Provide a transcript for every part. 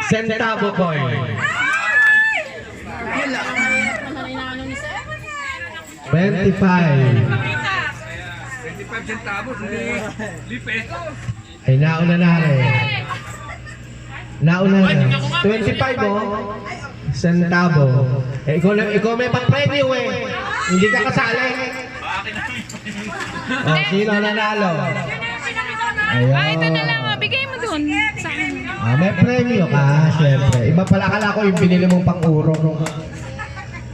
centavo coin. 25. 25 centavos, hindi pesos. Ay, nauna na rin. Nauna na. 25 oh. Centavo. Eh, ikaw may pang-preview eh. Hindi ka kasali. Oh, sino nanalo? Ah, ito na lang. Bigay mo dun. Sa akin. Ah, may premyo ka, syempre. Iba pala akala ko yung binili mong pang-uro.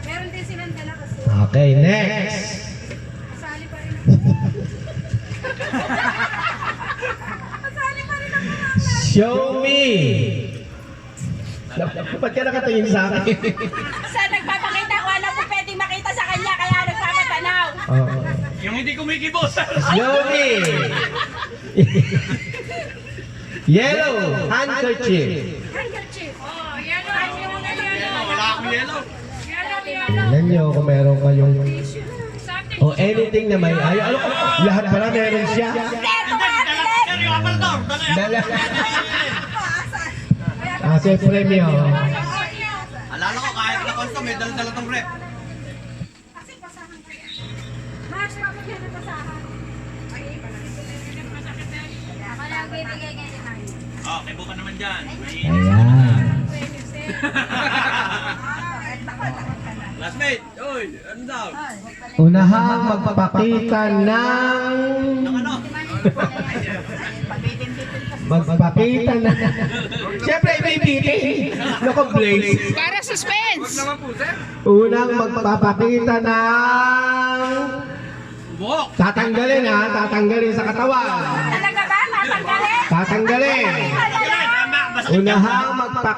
Meron din silang dala kasi. Okay, next. Kasali pa rin Kasali pa rin ang mga Show me. Ba't ka nakatingin sa akin? Sa nagpapakita ko, alam mo pwedeng makita sa kanya, kaya nagpapatanaw. Oo. Yung hindi kumikibos. Show me. Yellow handkerchief. Handkerchief. Oh, yellow. Wala akong yellow. Tingnan nyo kung meron kayong o anything na may ayaw. Lahat pala meron siya. Yung aparador. Dala. Ah, so premyo. Alala ko kahit na konsto may dala-dala tong rep. Kasi pasahan ka. Mas, pamagyan ng pasahan. Ako lang bibigay ganyan namin. Oh, kay buka naman dyan. Ayan. Classmate, oy, ano daw? Unahang magpapakita ng... Ano? Magpapakita na... Siyempre, ibibitin. Naka-blaze. Para suspense. Naman po, sir. Unang magpapakita ng... Buhok. Tatanggalin ha, tatanggalin sa katawan. Talaga ba? Natanggalin? Tatanggalin. Talaga? Unahang magpapakita